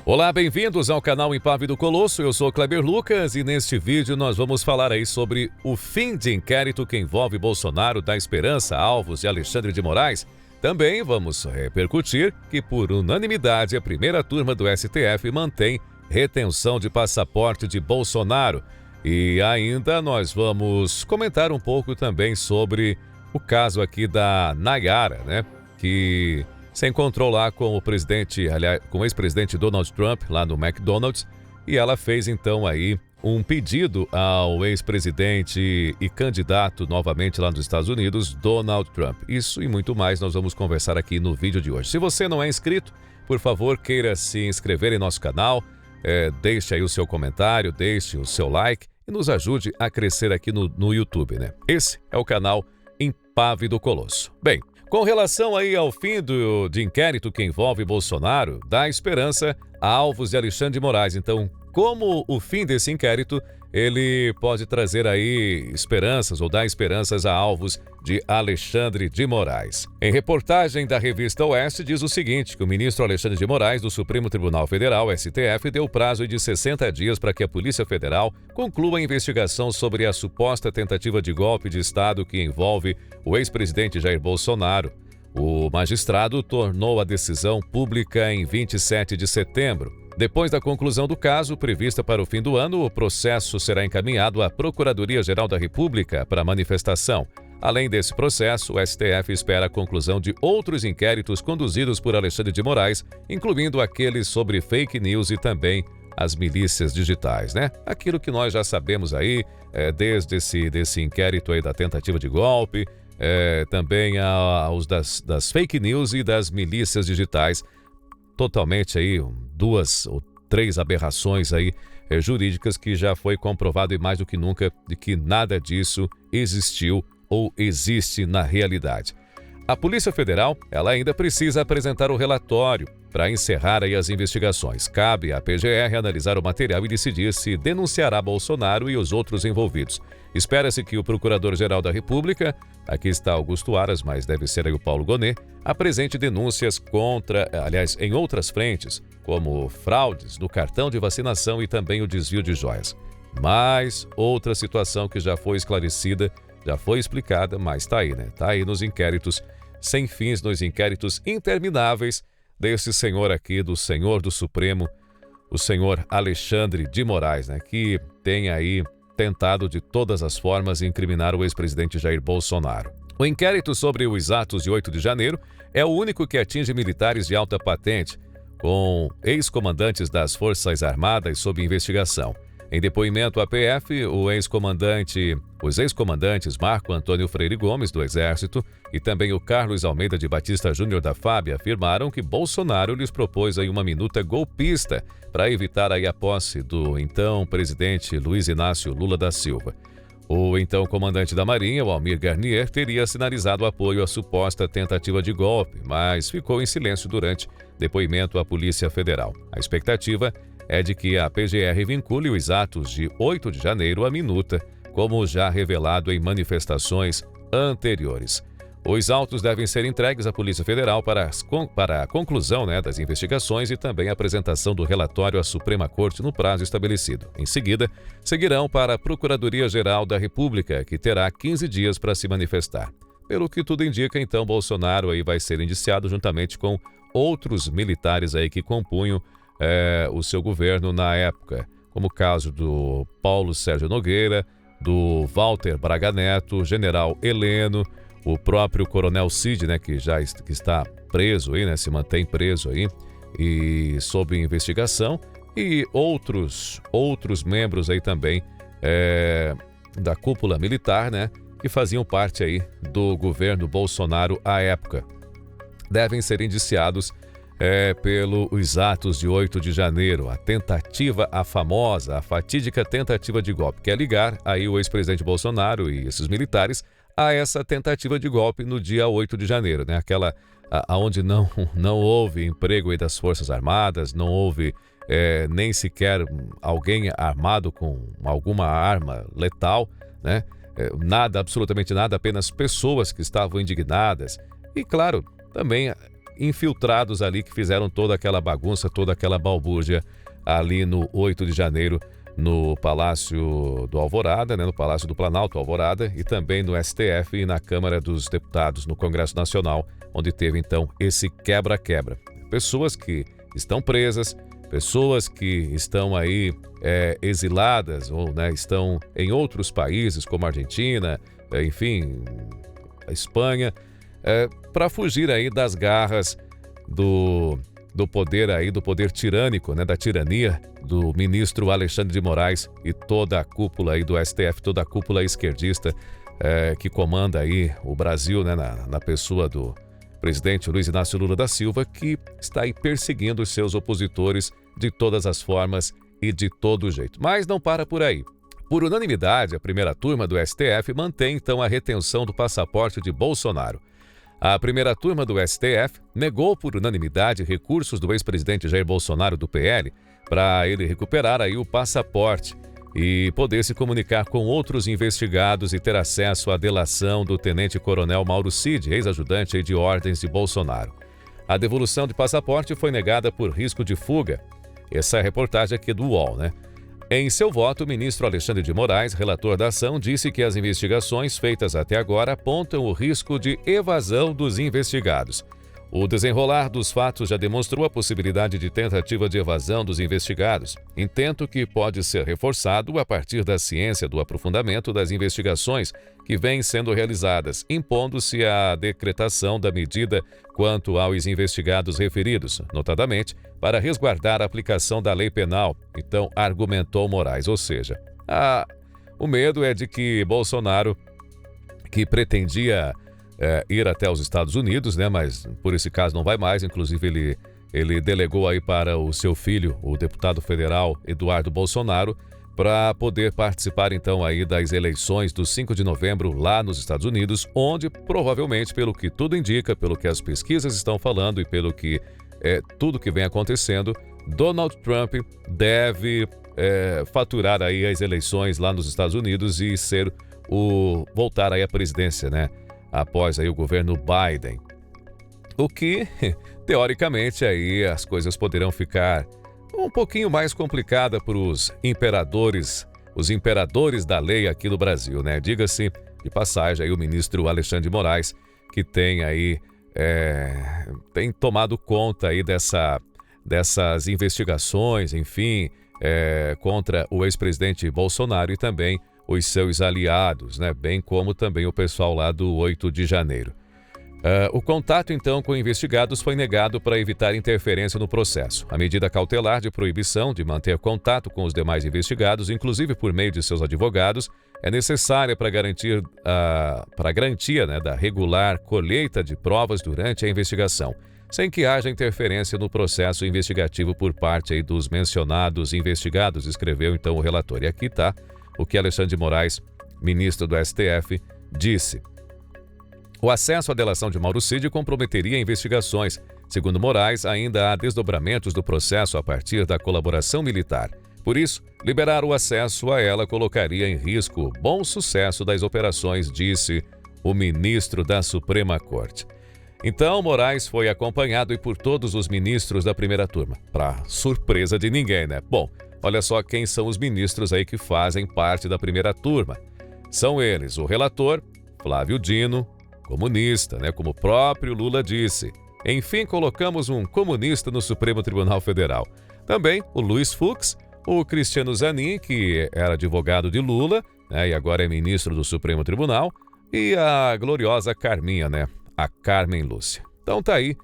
Olá, bem-vindos ao canal Impávido Colosso, eu sou Kleber Lucas e neste vídeo nós vamos falar aí sobre o fim de inquérito que envolve Bolsonaro, da Esperança, Alvos e Alexandre de Moraes. Também vamos repercutir que, por unanimidade, a primeira turma do STF mantém retenção de passaporte de Bolsonaro. E ainda nós vamos comentar um pouco também sobre o caso aqui da Nayara, né? Que se encontrou lá com o presidente, aliás, com o ex-presidente Donald Trump, lá no McDonald's, e ela fez então aí um pedido ao ex-presidente e candidato novamente lá nos Estados Unidos, Donald Trump. Isso e muito mais nós vamos conversar aqui no vídeo de hoje. Se você não é inscrito, por favor, queira se inscrever em nosso canal, deixe aí o seu comentário, deixe o seu like e nos ajude a crescer aqui no YouTube, né? Esse é o canal Impávido Colosso. Bem, com relação aí ao fim de inquérito que envolve Bolsonaro, da Esperança, Alvos e Alexandre de Moraes. Então, como o fim desse inquérito, ele pode trazer aí esperanças ou dar esperanças a alvos de Alexandre de Moraes. Em reportagem da revista Oeste, diz o seguinte, que o ministro Alexandre de Moraes, do Supremo Tribunal Federal, STF, deu prazo de 60 dias para que a Polícia Federal conclua a investigação sobre a suposta tentativa de golpe de Estado que envolve o ex-presidente Jair Bolsonaro. O magistrado tornou a decisão pública em 27 de setembro. Depois da conclusão do caso, prevista para o fim do ano, o processo será encaminhado à Procuradoria-Geral da República para manifestação. Além desse processo, o STF espera a conclusão de outros inquéritos conduzidos por Alexandre de Moraes, incluindo aqueles sobre fake news e também as milícias digitais, né? Aquilo que nós já sabemos aí, desde esse inquérito aí da tentativa de golpe, também os das fake news e das milícias digitais, totalmente aí 2 ou 3 aberrações aí jurídicas que já foi comprovado e mais do que nunca de que nada disso existiu ou existe na realidade. A Polícia Federal, ela ainda precisa apresentar o relatório para encerrar aí as investigações. Cabe à PGR analisar o material e decidir se denunciará Bolsonaro e os outros envolvidos. Espera-se que o Procurador-Geral da República, aqui está Augusto Aras, mas deve ser aí o Paulo Gonet, apresente denúncias em outras frentes, como fraudes no cartão de vacinação e também o desvio de joias. Mas outra situação que já foi esclarecida, já foi explicada, mas está aí, né? Está aí nos inquéritos sem fins, nos inquéritos intermináveis desse senhor aqui, do senhor do Supremo, o senhor Alexandre de Moraes, né? Que tem aí tentado de todas as formas incriminar o ex-presidente Jair Bolsonaro. O inquérito sobre os atos de 8 de janeiro é o único que atinge militares de alta patente, com ex-comandantes das Forças Armadas sob investigação. Em depoimento à PF, os ex-comandantes Marco Antônio Freire Gomes, do Exército, e também o Carlos Almeida de Batista Júnior da FAB afirmaram que Bolsonaro lhes propôs aí uma minuta golpista para evitar aí a posse do então presidente Luiz Inácio Lula da Silva. O então comandante da Marinha, o Almir Garnier, teria sinalizado apoio à suposta tentativa de golpe, mas ficou em silêncio durante depoimento à Polícia Federal. A expectativa é de que a PGR vincule os atos de 8 de janeiro à minuta, como já revelado em manifestações anteriores. Os autos devem ser entregues à Polícia Federal para a conclusão das investigações e também a apresentação do relatório à Suprema Corte no prazo estabelecido. Em seguida, seguirão para a Procuradoria-Geral da República, que terá 15 dias para se manifestar. Pelo que tudo indica, então, Bolsonaro aí vai ser indiciado juntamente com outros militares aí que compunham o seu governo na época, como o caso do Paulo Sérgio Nogueira, do Walter Braga Neto, General Heleno, o próprio Coronel Cid, né, que está preso aí, né, se mantém preso aí e sob investigação, e outros membros aí também da cúpula militar, né, que faziam parte aí do governo Bolsonaro à época. Devem ser indiciados pelos atos de 8 de janeiro, a fatídica tentativa de golpe, que é ligar aí o ex-presidente Bolsonaro e esses militares a essa tentativa de golpe no dia 8 de janeiro, né? Aquela onde não houve emprego aí das Forças Armadas, não houve nem sequer alguém armado com alguma arma letal, né? Nada, absolutamente nada, apenas pessoas que estavam indignadas. E claro, também infiltrados ali que fizeram toda aquela bagunça, toda aquela balbúrdia ali no 8 de janeiro, no Palácio do Alvorada, no Palácio do Planalto Alvorada, e também no STF e na Câmara dos Deputados, no Congresso Nacional, onde teve então esse quebra-quebra. Pessoas que estão presas, pessoas que estão aí exiladas ou estão em outros países como a Argentina, enfim, a Espanha, para fugir aí das garras do poder aí, do poder tirânico, da tirania do ministro Alexandre de Moraes e toda a cúpula aí do STF, toda a cúpula esquerdista que comanda aí o Brasil, na pessoa do presidente Luiz Inácio Lula da Silva, que está aí perseguindo os seus opositores de todas as formas e de todo jeito. Mas não para por aí. Por unanimidade, a primeira turma do STF mantém então a retenção do passaporte de Bolsonaro. A primeira turma do STF negou por unanimidade recursos do ex-presidente Jair Bolsonaro do PL para ele recuperar aí o passaporte e poder se comunicar com outros investigados e ter acesso à delação do tenente-coronel Mauro Cid, ex-ajudante de ordens de Bolsonaro. A devolução de passaporte foi negada por risco de fuga. Essa é a reportagem aqui do UOL, Em seu voto, o ministro Alexandre de Moraes, relator da ação, disse que as investigações feitas até agora apontam o risco de evasão dos investigados. O desenrolar dos fatos já demonstrou a possibilidade de tentativa de evasão dos investigados, intento que pode ser reforçado a partir da ciência do aprofundamento das investigações que vêm sendo realizadas, impondo-se a decretação da medida quanto aos investigados referidos, notadamente para resguardar a aplicação da lei penal, então argumentou Moraes. Ou seja, o medo é de que Bolsonaro, que pretendia ir até os Estados Unidos, mas por esse caso não vai mais, inclusive ele delegou aí para o seu filho, o deputado federal Eduardo Bolsonaro, para poder participar então aí das eleições do 5 de novembro lá nos Estados Unidos, onde provavelmente, pelo que tudo indica, pelo que as pesquisas estão falando e pelo que tudo que vem acontecendo, Donald Trump deve faturar aí as eleições lá nos Estados Unidos e voltar aí à presidência, após aí o governo Biden. O que, teoricamente, aí as coisas poderão ficar um pouquinho mais complicada para os imperadores da lei aqui no Brasil, Diga-se de passagem aí o ministro Alexandre de Moraes, que tem aí tem tomado conta aí dessas investigações, enfim, contra o ex-presidente Bolsonaro e também os seus aliados, bem como também o pessoal lá do 8 de janeiro. O contato, então, com investigados foi negado para evitar interferência no processo. A medida cautelar de proibição de manter contato com os demais investigados, inclusive por meio de seus advogados, é necessária para garantia da regular colheita de provas durante a investigação, sem que haja interferência no processo investigativo por parte aí dos mencionados investigados, escreveu então o relator. E aqui está o que Alexandre de Moraes, ministro do STF, disse. O acesso à delação de Mauro Cid comprometeria investigações. Segundo Moraes, ainda há desdobramentos do processo a partir da colaboração militar. Por isso, liberar o acesso a ela colocaria em risco o bom sucesso das operações, disse o ministro da Suprema Corte. Então, Moraes foi acompanhado por todos os ministros da primeira turma, para surpresa de ninguém, Bom, olha só quem são os ministros aí que fazem parte da primeira turma. São eles, o relator, Flávio Dino, comunista, como o próprio Lula disse. Enfim, colocamos um comunista no Supremo Tribunal Federal. Também o Luiz Fux, o Cristiano Zanin, que era advogado de Lula, e agora é ministro do Supremo Tribunal, e a gloriosa Carminha, a Carmen Lúcia. Então tá aí,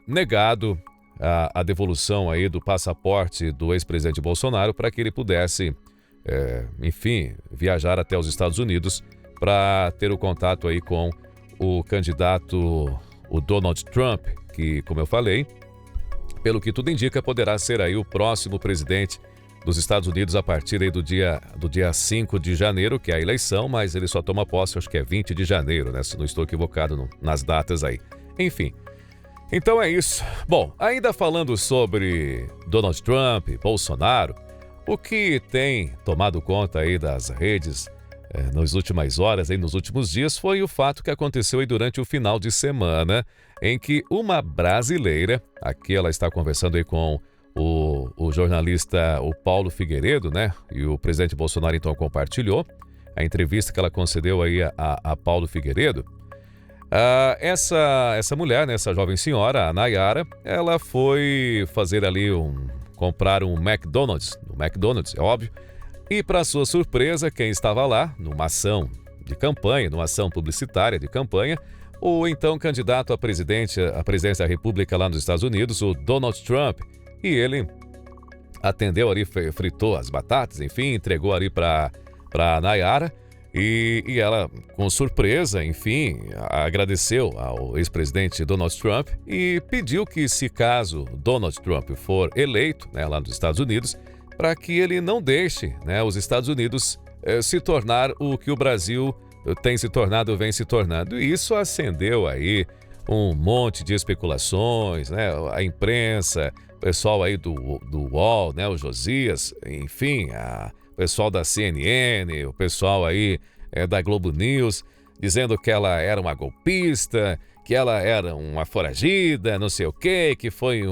negado a devolução aí do passaporte do ex-presidente Bolsonaro para que ele pudesse, enfim, viajar até os Estados Unidos para ter o contato aí com o candidato, o Donald Trump, que, como eu falei, pelo que tudo indica, poderá ser aí o próximo presidente dos Estados Unidos a partir aí do dia 5 de janeiro, que é a eleição, mas ele só toma posse, acho que é 20 de janeiro, se não estou equivocado nas datas aí. Enfim, então é isso. Bom, ainda falando sobre Donald Trump, Bolsonaro, o que tem tomado conta aí das redes nas últimas horas, aí, nos últimos dias, foi o fato que aconteceu aí durante o final de semana, em que uma brasileira, aqui ela está conversando aí com o jornalista o Paulo Figueiredo, né? E o presidente Bolsonaro então compartilhou a entrevista que ela concedeu aí a Paulo Figueiredo. Essa mulher, né, essa jovem senhora, a Nayara, ela foi fazer ali comprar um McDonald's, é óbvio, e para sua surpresa, quem estava lá, numa ação de campanha, numa ação publicitária de campanha, o então candidato à presidência da República lá nos Estados Unidos, o Donald Trump, e ele atendeu ali, fritou as batatas, enfim, entregou ali para a Nayara, e ela, com surpresa, enfim, agradeceu ao ex-presidente Donald Trump e pediu que, se caso Donald Trump for eleito, né, lá nos Estados Unidos, para que ele não deixe, né, os Estados Unidos se tornar o que o Brasil tem se tornado, vem se tornando. E isso acendeu aí um monte de especulações, né? A imprensa, o pessoal aí do UOL, né, o Josias, enfim, o pessoal da CNN, o pessoal aí da Globo News, dizendo que ela era uma golpista, que ela era uma foragida, não sei o quê, que foi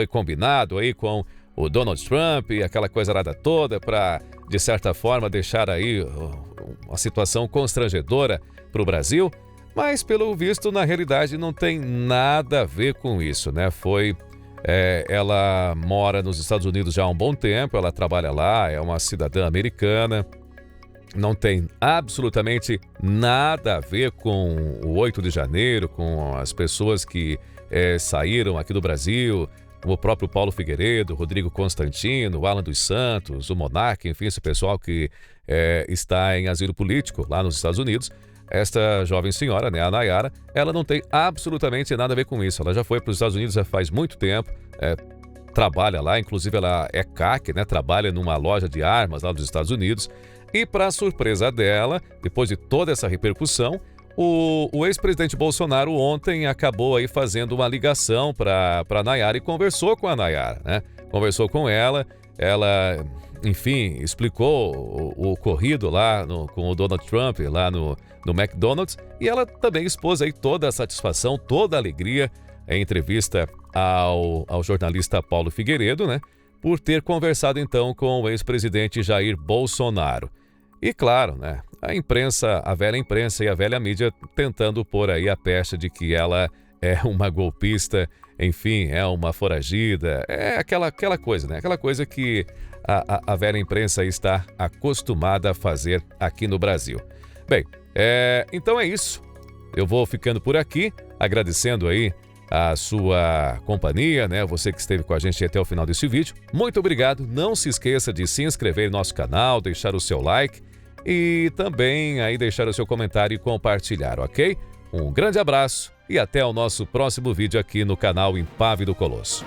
combinado aí com o Donald Trump e aquela coisa arada toda para, de certa forma, deixar aí uma situação constrangedora para o Brasil, mas, pelo visto, na realidade não tem nada a ver com isso, né? Ela mora nos Estados Unidos já há um bom tempo, ela trabalha lá, é uma cidadã americana, não tem absolutamente nada a ver com o 8 de janeiro, com as pessoas que saíram aqui do Brasil, como o próprio Paulo Figueiredo, Rodrigo Constantino, o Alan dos Santos, o Monarca, enfim, esse pessoal que está em asilo político lá nos Estados Unidos. Esta jovem senhora, né, a Nayara, ela não tem absolutamente nada a ver com isso. Ela já foi para os Estados Unidos já faz muito tempo, trabalha lá, inclusive ela é CAC, né, trabalha numa loja de armas lá dos Estados Unidos. E, para surpresa dela, depois de toda essa repercussão, o ex-presidente Bolsonaro ontem acabou aí fazendo uma ligação para a Nayara e conversou com a Nayara, né? Conversou com ela, enfim, explicou o ocorrido lá com o Donald Trump, lá no McDonald's, e ela também expôs aí toda a satisfação, toda a alegria em entrevista ao jornalista Paulo Figueiredo, né? Por ter conversado então com o ex-presidente Jair Bolsonaro. E claro, né, a velha imprensa e a velha mídia tentando pôr aí a pecha de que ela é uma golpista, enfim, é uma foragida, é aquela coisa, né? Aquela coisa que a velha imprensa está acostumada a fazer aqui no Brasil. Bem, então é isso. Eu vou ficando por aqui, agradecendo aí a sua companhia, né? Você que esteve com a gente até o final desse vídeo. Muito obrigado. Não se esqueça de se inscrever no nosso canal, deixar o seu like e também aí deixar o seu comentário e compartilhar, ok? Um grande abraço e até o nosso próximo vídeo aqui no canal Impávido Colosso.